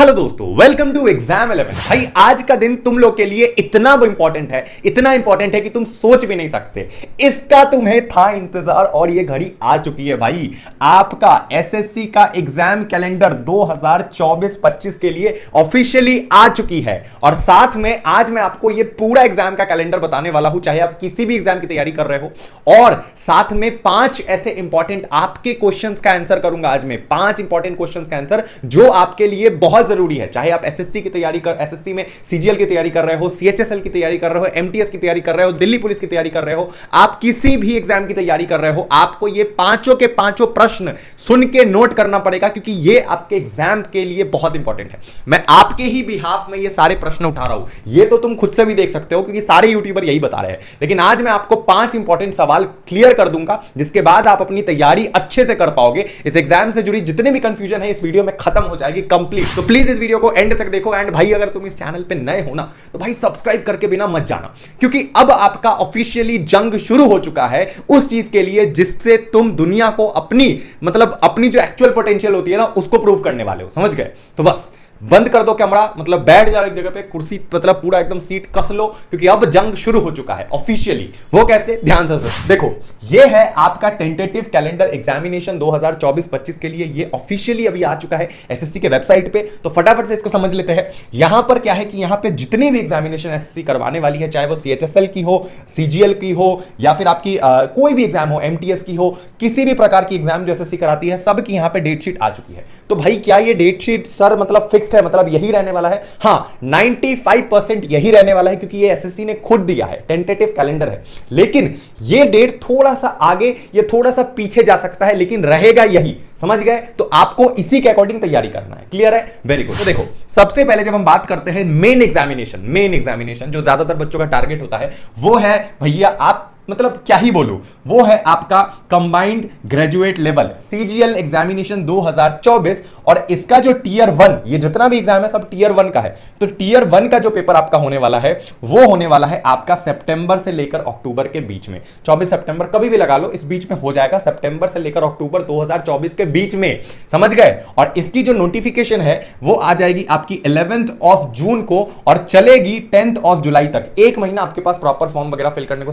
Hello दोस्तों, welcome to exam 11। भाई आज का दिन तुम लोग के लिए इतना इंपॉर्टेंट है कि तुम सोच भी नहीं सकते। इसका तुम्हें था इंतजार और ये घड़ी आ चुकी है भाई। आपका एसएससी का एग्जाम कैलेंडर 2024-25 के लिए ऑफिशियली आ चुकी है और साथ में आज मैं आपको ये पूरा एग्जाम का कैलेंडर बताने वाला हूं, चाहे आप किसी भी एग्जाम की तैयारी कर रहे हो। और साथ में 5 ऐसे इंपॉर्टेंट आपके क्वेश्चंस का आंसर करूंगा आज मैं, 5 इंपॉर्टेंट क्वेश्चंस का आंसर जो आपके लिए बहुत जरूरी है। चाहे आप एसएससी की तैयारी एसएससी में सीजीएल की तैयारी कर रहे हो, सीएचएसएल की तैयारी कर रहे हो, एमटीएस की तैयारी कर रहे हो, दिल्ली पुलिस की तैयारी कर रहे हो, आप किसी भी एग्जाम की तैयारी कर रहे हो, आपको ये पांचों के पांचों प्रश्न सुन के नोट करना पड़ेगा क्योंकि ये आपके एग्जाम के लिए बहुत इंपॉर्टेंट है। मैं आपके ही बिहाफ में ये सारे प्रश्न उठा रहा हूं, ये तो तुम खुद से भी देख सकते हो क्योंकि सारे यूट्यूबर यही बता रहे हैं। लेकिन आज मैं आपको 5 इंपॉर्टेंट सवाल क्लियर कर दूंगा जिसके बाद आप अपनी तैयारी अच्छे से कर पाओगे। इस एग्जाम से जुड़ी जितने भी कंफ्यूजन है इस वीडियो में खत्म हो जाएगी कंप्लीट। तो प्लीज इस वीडियो को एंड तक देखो। एंड भाई अगर तुम इस चैनल पे नए हो ना तो भाई सब्सक्राइब करके बिना मत जाना क्योंकि अब आपका ऑफिशियली जंग शुरू हो चुका है उस चीज के लिए जिससे तुम दुनिया को अपनी जो एक्चुअल पोटेंशियल होती है ना उसको प्रूव करने वाले हो। समझ गए? तो बस बंद कर दो कैमरा, बैठ जाओ एक जगह पे, कुर्सी पूरा एकदम सीट कस लो क्योंकि अब जंग शुरू हो चुका है ऑफिशियली। वो कैसे? ध्यान से देखो, ये है आपका टेंटेटिव कैलेंडर एग्जामिनेशन 2024-25 के लिए। ये ऑफिशियली अभी आ चुका है एसएससी के वेबसाइट पे। तो फटाफट से इसको समझ लेते हैं। यहां पर क्या है कि यहां पे जितनी भी एग्जामिनेशन एसएससी करवाने वाली है, चाहे वो सीएचएसएल की हो, सीजीएल की हो या फिर आपकी कोई भी एग्जाम हो, एमटीएस की हो, किसी भी प्रकार की एग्जाम जो एसएससी कराती है, सबकी यहां पे डेट शीट आ चुकी है। तो भाई क्या ये डेट शीट सर फिक्स है, यही रहने वाला है? हाँ, 95% यही रहने वाला है क्योंकि ये एसएससी ने खुद दिया है, टेंटेटिव कैलेंडर है। लेकिन ये डेट थोड़ा सा आगे या थोड़ा सा पीछे जा सकता है लेकिन रहेगा यही। समझ गए? तो आपको इसी के अकॉर्डिंग तैयारी करना है। क्लियर है? Very good. तो देखो, सबसे पहले जब हम बात करते हैं मेन एग्जामिनेशन जो ज्यादातर बच्चों का टारगेट होता है वो है भैया आप क्या ही बोलूं, वो है आपका combined graduate level CGL examination 2024। और इसका जो टीयर 1, ये जितना भी एग्जाम है सब टीयर 1 का है। तो टीयर 1 का जो पेपर आपका होने वाला है वो होने वाला है आपका सितंबर से लेकर अक्टूबर के बीच में। 24 सितंबर कभी भी लगा लो, इस बीच में हो जाएगा, सितंबर से लेकर अक्टूबर 2024 के बीच में। समझ गए? और इसकी जो नोटिफिकेशन है वो आ जाएगी आपकी 11th ऑफ जून को और चलेगी 10th ऑफ जुलाई तक। एक महीना आपके पास प्रॉपर फॉर्म वगैरह फिल करने को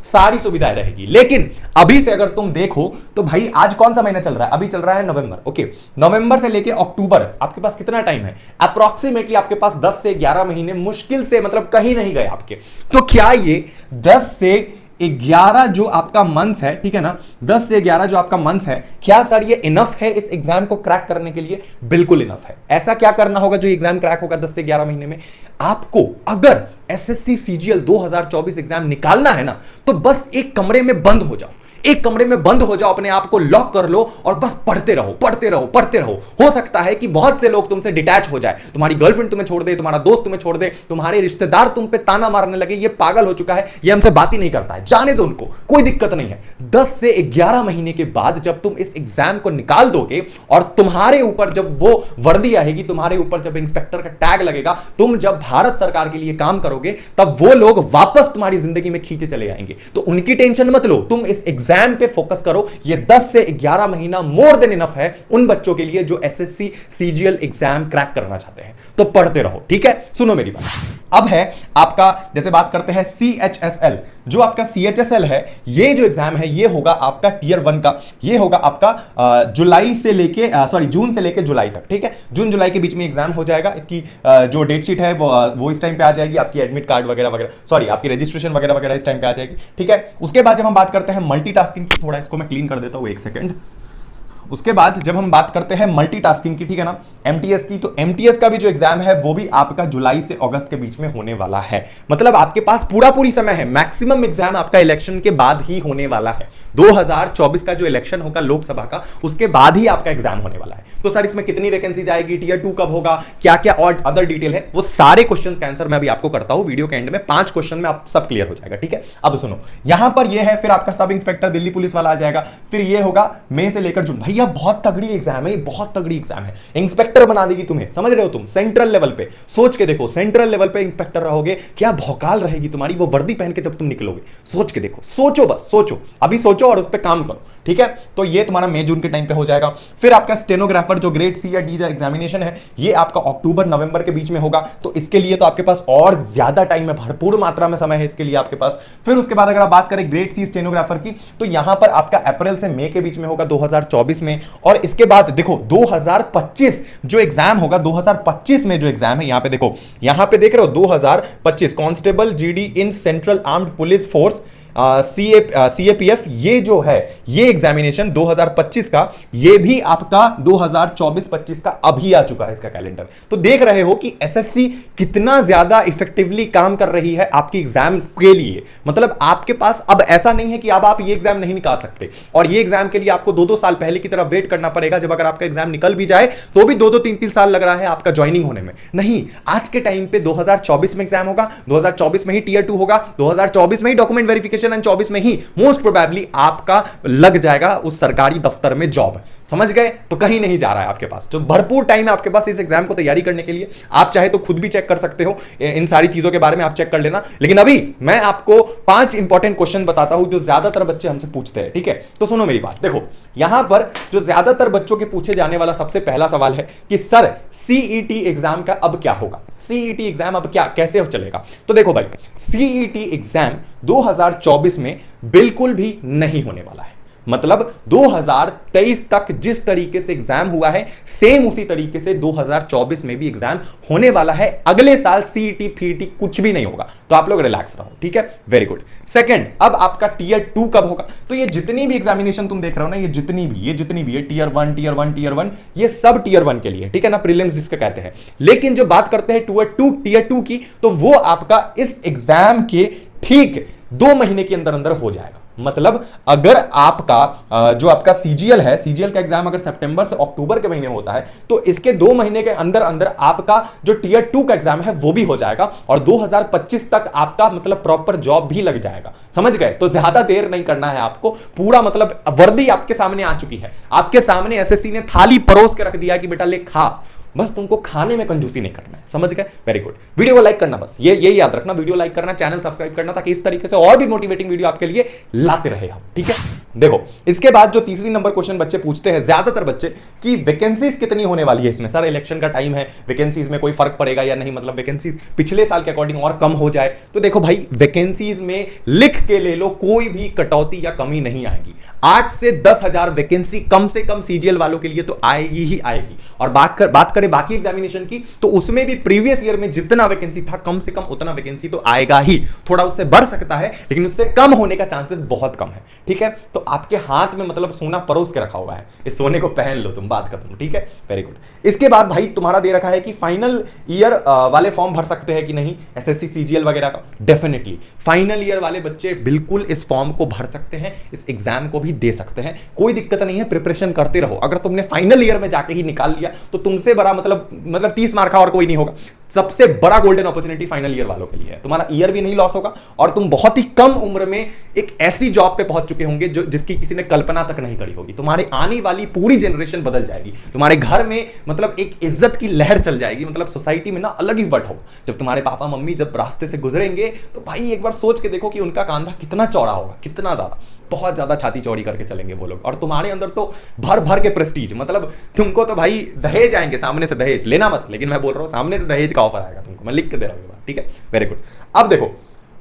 सारी सुविधाएं रहेगी। लेकिन अभी से अगर तुम देखो तो भाई आज कौन सा महीना चल रहा है? अभी चल रहा है नवंबर। ओके, नवंबर से लेके अक्टूबर आपके पास कितना टाइम है? अप्रोक्सीमेटली आपके पास 10 से 11 महीने मुश्किल से, कहीं नहीं गए आपके। तो क्या ये 10 से 11 जो आपका मंथ्स है, ठीक है ना, 10 से 11 जो आपका मंथ्स है, क्या सर ये इनफ है इस एग्जाम को क्रैक करने के लिए? बिल्कुल इनफ है। ऐसा क्या करना होगा जो एग्जाम क्रैक होगा 10 से 11 महीने में? आपको अगर एसएससी सीजीएल 2024 एग्जाम निकालना है ना तो बस एक कमरे में बंद हो जाओ, अपने आप को लॉक कर लो और बस पढ़ते रहो। हो सकता है कि बहुत से लोग तुमसे डिटैच हो जाए, तुम्हारी गर्लफ्रेंड तुम्हें छोड़ दे, तुम्हारा दोस्त तुम्हें छोड़ दे, तुम्हारे रिश्तेदार तुम पे ताना मारने लगे, ये पागल हो चुका है, ये हमसे बात ही नहीं करता है, जाने दो उनको, कोई दिक्कत नहीं है। 10 से 11 महीने के बाद जब तुम इस एग्जाम को निकाल दोगे और तुम्हारे ऊपर जब वो वर्दी आएगी, तुम्हारे ऊपर जब इंस्पेक्टर का टैग लगेगा, तुम जब भारत सरकार के लिए काम करोगे, तब वो लोग वापस तुम्हारी जिंदगी में खींचे चले आएंगे। तो उनकी टेंशन मत लो, तुम इस एग्जाम पे फोकस करो। ये 10 से 11 महीना मोर देन इनफ है उन बच्चों के लिए जो एसएससी सीजीएल एग्जाम क्रैक करना चाहते हैं। तो पढ़ते रहो, ठीक है? सुनो मेरी बात। अब है आपका, जैसे बात करते हैं सीएचएसएल, जो आपका सीएचएसएल है, ये जो एग्जाम है ये होगा आपका टीयर 1 का। ये होगा आपका जून से लेके जुलाई तक, ठीक है? जून जुलाई के बीच में एग्जाम हो जाएगा। इसकी जो डेट शीट है वो इस टाइम पे आ जाएगी। आपकी एडमिट कार्ड वगैरह आपकी रजिस्ट्रेशन वगैरह इस टाइम पे आ जाएगी, ठीक है? उसके बाद जब हम बात करते हैं मल्टीटास्किंग की, थोड़ा इसको मैं क्लीन कर देता हूं, एक सेकेंड। उसके बाद जब हम बात करते हैं मल्टीटास्किंग की, ठीक है ना, एमटीएस की, तो एमटीएस का भी जो एग्जाम है वो भी आपका जुलाई से अगस्त के बीच में होने वाला है। आपके पास पूरी समय है। मैक्सिमम एग्जाम आपका इलेक्शन के बाद ही होने वाला है। 2024 का जो इलेक्शन होगा लोकसभा का, उसके बाद ही आपका एग्जाम होने वाला है। तो सर इसमें कितनी वैकेंसी जाएगी, टीयर 2 कब होगा, क्या क्या और अदर डिटेल है, वो सारे क्वेश्चन का आंसर मैं अभी आपको करता हूं वीडियो के एंड में। 5 क्वेश्चन में आप सब क्लियर हो जाएगा, ठीक है? अब सुनो, यहां पर ये है, फिर आपका सब इंस्पेक्टर दिल्ली पुलिस वाला आ जाएगा, फिर ये होगा मई से लेकर जून। भाई भैया बहुत तगड़ी एग्जाम है, बहुत तगड़ी एग्जाम है, इंस्पेक्टर बना देगी तुम्हें, समझ रहे हो तुम? सेंट्रल लेवल पे सोच के देखो, सेंट्रल लेवल पे इंस्पेक्टर रहोगे, क्या भौकाल रहेगी तुम्हारी वो वर्दी पहन के जब तुम निकलोगे। सोच के देखो, सोचो, बस सोचो, अभी सोचो और उस पर काम करो, ठीक है? तो ये तुम्हारा मई जून के टाइम पे हो जाएगा। फिर आपका स्टेनोग्राफर जो ग्रेड सी या डी जो एग्जामिनेशन है, ये आपका अक्टूबर नवंबर के बीच में होगा। तो इसके लिए तो आपके पास और ज्यादा टाइम है, भरपूर मात्रा में समय है इसके लिए आपके पास। फिर उसके बाद अगर आप बात करें ग्रेड सी स्टेनोग्राफर की, तो यहां पर आपका अप्रैल से मई के बीच में होगा 2024 में। और इसके बाद देखो 2025 जो एग्जाम होगा, 2025 में जो एग्जाम है, यहां पे देखो, यहां पे देख रहे हो 2025 constable GD in central armed police force CAPF, ये जो है ये एग्जामिनेशन 2025 का, ये भी आपका 2024-25 का अभी आ चुका है इसका कैलेंडर। तो देख रहे हो कि एसएससी कितना ज्यादा इफेक्टिवली काम कर रही है आपकी एग्जाम के लिए। मतलब आपके पास अब ऐसा नहीं है कि अब आप ये एग्जाम नहीं निकाल सकते और ये एग्जाम के लिए आपको 2-2 साल पहले की तरफ वेट करना पड़ेगा। जब अगर आपका एग्जाम निकल भी जाए तो भी 2-2 3-3 साल लग रहा है आपका ज्वाइनिंग होने में। नहीं, आज के टाइम पे 2024 में एग्जाम होगा, 2024 में ही टीयर 2 होगा, 2024 में ही डॉक्यूमेंट वेरिफिकेशन, 24 में ही मोस्ट प्रोबेबली आपका लग जाएगा उस सरकारी दफ्तर में जॉब। समझ गए? तो कहीं नहीं जा रहा है आपके पास, तो भरपूर टाइम है आपके पास इस एग्जाम को तैयारी करने के लिए। आप चाहे तो खुद भी चेक कर सकते हो, इन सारी चीजों के बारे में आप चेक कर लेना। लेकिन अभी मैं आपको 5 इंपॉर्टेंट क्वेश्चन बताता हूं जो ज्यादातर बच्चे हमसे पूछते हैं, ठीक है? तो सुनो मेरी बात, देखो यहां पर जो ज्यादातर बच्चों के पूछे जाने वाला सबसे पहला सवाल है कि सर सीईटी एग्जाम का अब क्या होगा, सीईटी एग्जाम अब क्या कैसे चलेगा? तो देखो भाई, सीईटी एग्जाम 2024 में बिल्कुल भी नहीं होने वाला है। मतलब 2023 तक जिस तरीके से एग्जाम हुआ है, सेम उसी तरीके से 2024 में भी एग्जाम होने वाला है। अगले साल सीईटी फीईटी कुछ भी नहीं होगा, तो आप लोग रिलैक्स रहो, ठीक है? Very good. सेकंड, अब आपका टीयर 2 कब होगा? तो ये जितनी भी एग्जामिनेशन तुम देख रहे हो ना, ये जितनी भी है, टीयर 1 टीयर 1 ये सब टीयर 1 के लिए, ठीक है ना? प्रीलिम्स जिसके कहते हैं। लेकिन जो बात करते हैं टीयर 2 की, तो वो आपका इस एग्जाम के ठीक 2 महीने के अंदर अंदर हो जाएगा। मतलब अगर आपका जो आपका सीजीएल है, सीजीएल का एग्जाम अगर सितंबर से अक्टूबर के महीने में होता है, तो इसके 2 महीने के अंदर अंदर आपका जो टीयर 2 का एग्जाम है वो भी हो जाएगा और 2025 तक आपका मतलब प्रॉपर जॉब भी लग जाएगा। समझ गए? तो ज्यादा देर नहीं करना है आपको, पूरा मतलब वर्दी आपके सामने आ चुकी है, आपके सामने एसएससी ने थाली परोस के रख दिया कि बेटा ले खा, बस तुमको खाने में कंजूसी नहीं करना है। समझ गए? Very good. वीडियो को लाइक करना, बस ये याद रखना, वीडियो लाइक करना, चैनल सब्सक्राइब करना, ताकि इस तरीके से और भी मोटिवेटिंग वीडियो आपके लिए लाते रहे हम, ठीक है? देखो इसके बाद जो तीसरी नंबर क्वेश्चन बच्चे पूछते हैं ज्यादातर बच्चे कि वैकेंसीज कितनी होने वाली है इसमें। सर इलेक्शन का टाइम है, वैकेंसीज में कोई फर्क पड़ेगा या नहीं, मतलब वैकेंसीज पिछले साल के अकॉर्डिंग और कम हो जाए? तो देखो भाई, वैकेंसीज में लिख के ले लो, कोई भी कटौती या कमी नहीं आएगी। 8 से 10,000 वैकेंसी कम से कम सीजीएल वालों के लिए तो आएगी ही आएगी। और बात करें बाकी एग्जामिनेशन की, तो उसमें भी प्रीवियस ईयर में जितना वैकेंसी था, कम से कम उतना वैकेंसी तो आएगा ही। थोड़ा उससे बढ़ सकता है, लेकिन उससे कम होने का चांसेस बहुत कम है, ठीक है? तो आपके हाथ में मतलब सोना परोस के रखा हुआ है, इस सोने को पहन लो, तुम बात खत्म, ठीक है? Very good. इसके बाद भाई तुम्हारा दे रखा है कि फाइनल ईयर वाले फॉर्म भर सकते हैं कि नहीं, एसएससी सीजीएल वगैरह का। डेफिनेटली फाइनल ईयर वाले बच्चे बिल्कुल इस फॉर्म को भर सकते हैं, इस एग्जाम को भी दे सकते हैं, कोई दिक्कत नहीं है। प्रिपरेशन करते रहो, अगर तुमने फाइनल ईयर में जाके ही निकाल लिया तो तुमसे बड़ा मतलब 30 मार्क का और कोई नहीं होगा। सबसे बड़ा गोल्डन अपॉर्चुनिटी फाइनल ईयर वालों के लिए है। तुम्हारा ईयर भी नहीं लॉस होगा और तुम बहुत ही कम उम्र में एक ऐसी जॉब पे पहुंच चुके होंगे जो जिसकी किसी ने कल्पना तक नहीं करी होगी। तुम्हारे आने वाली पूरी जनरेशन बदल जाएगी, तुम्हारे घर में मतलब एक इज्जत की लहर चल जाएगी, मतलब सोसाइटी में ना अलग ही वट हो। जब तुम्हारे पापा मम्मी जब रास्ते से गुजरेंगे तो भाई एक बार सोच के देखो कि उनका कांधा कितना चौड़ा होगा, कितना ज्यादा, बहुत ज्यादा छाती चौड़ी करके चलेंगे वो लोग। और तुम्हारे अंदर तो भर भर के प्रेस्टीज, मतलब तुमको तो भाई दहेज आएंगे, सामने से दहेज लेना मत, लेकिन मैं बोल रहा हूं सामने से दहेज का ऑफर आएगा तुमको, मैं लिख के दे रहा हूं, ठीक है? Very good. अब देखो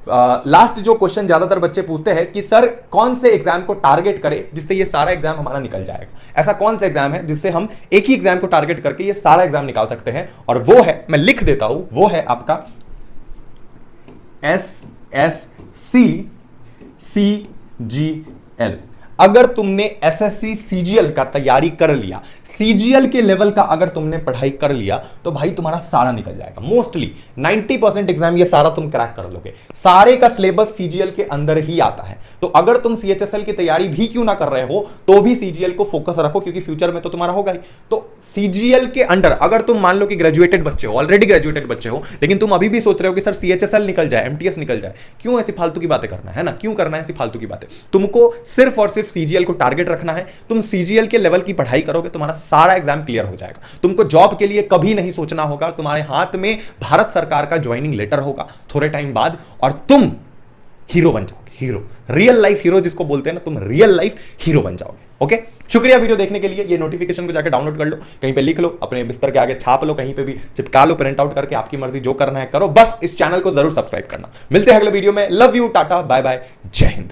लास्ट जो क्वेश्चन ज्यादातर बच्चे पूछते हैं कि सर कौन से एग्जाम को टारगेट करें जिससे ये सारा एग्जाम हमारा निकल जाएगा। ऐसा कौन सा एग्जाम है जिससे हम एक ही एग्जाम को टारगेट करके ये सारा एग्जाम निकाल सकते हैं? और वो है, मैं लिख देता हूं, वो है आपका एसएससी सीजीएल। अगर तुमने एसएससी सीजीएल का तैयारी कर लिया, सीजीएल के लेवल का अगर तुमने पढ़ाई कर लिया, तो भाई तुम्हारा सारा निकल जाएगा। मोस्टली 90% एग्जाम ये सारा तुम क्रैक कर लोगे। सारे का सिलेबस सीजीएल के अंदर ही आता है। तो अगर तुम सीएचएसएल की तैयारी भी क्यों ना कर रहे हो, तो भी सीजीएल को फोकस रखो, क्योंकि फ्यूचर में तो तुम्हारा होगा ही। तो सीजीएल के अंडर अगर तुम मान लो कि ग्रेजुएटेड बच्चे हो, ऑलरेडी ग्रेजुएटेड बच्चे हो, लेकिन तुम अभी भी सोच रहे हो कि सर सीएचएसएल निकल जाए, एमटीएस निकल जाए, क्यों ऐसी फालतू की बातें करना है ना? क्यों करना है ऐसी फालतू की बातें? तुमको सिर्फ और सिर्फ सिर्फ सीजीएल को टारगेट रखना है, तुम सीजीएल के लेवल की पढ़ाई करोगे, तुम्हारा सारा एग्जाम क्लियर हो जाएगा। तुमको जॉब के लिए कभी नहीं सोचना होगा, तुम्हारे हाथ में भारत सरकार का ज्वाइनिंग लेटर होगा थोड़े टाइम बाद, और तुम हीरो बन जाओगे। हीरो, रियल लाइफ हीरो जिसको बोलते हैं ना, तुम रियल लाइफ हीरो बन जाओगे। ओके, शुक्रिया वीडियो देखने के लिए। ये नोटिफिकेशन को जाकर डाउनलोड कर लो, कहीं पे लिख लो, अपने बिस्तर के आगे छाप लो, कहीं पे भी चिपका लो, प्रिंट आउट करके, आपकी मर्जी जो करना है करो, बस इस चैनल को जरूर सब्सक्राइब करना। मिलते हैं अगले वीडियो में। लव यू, टाटा, बाय बाय, जय हिंद।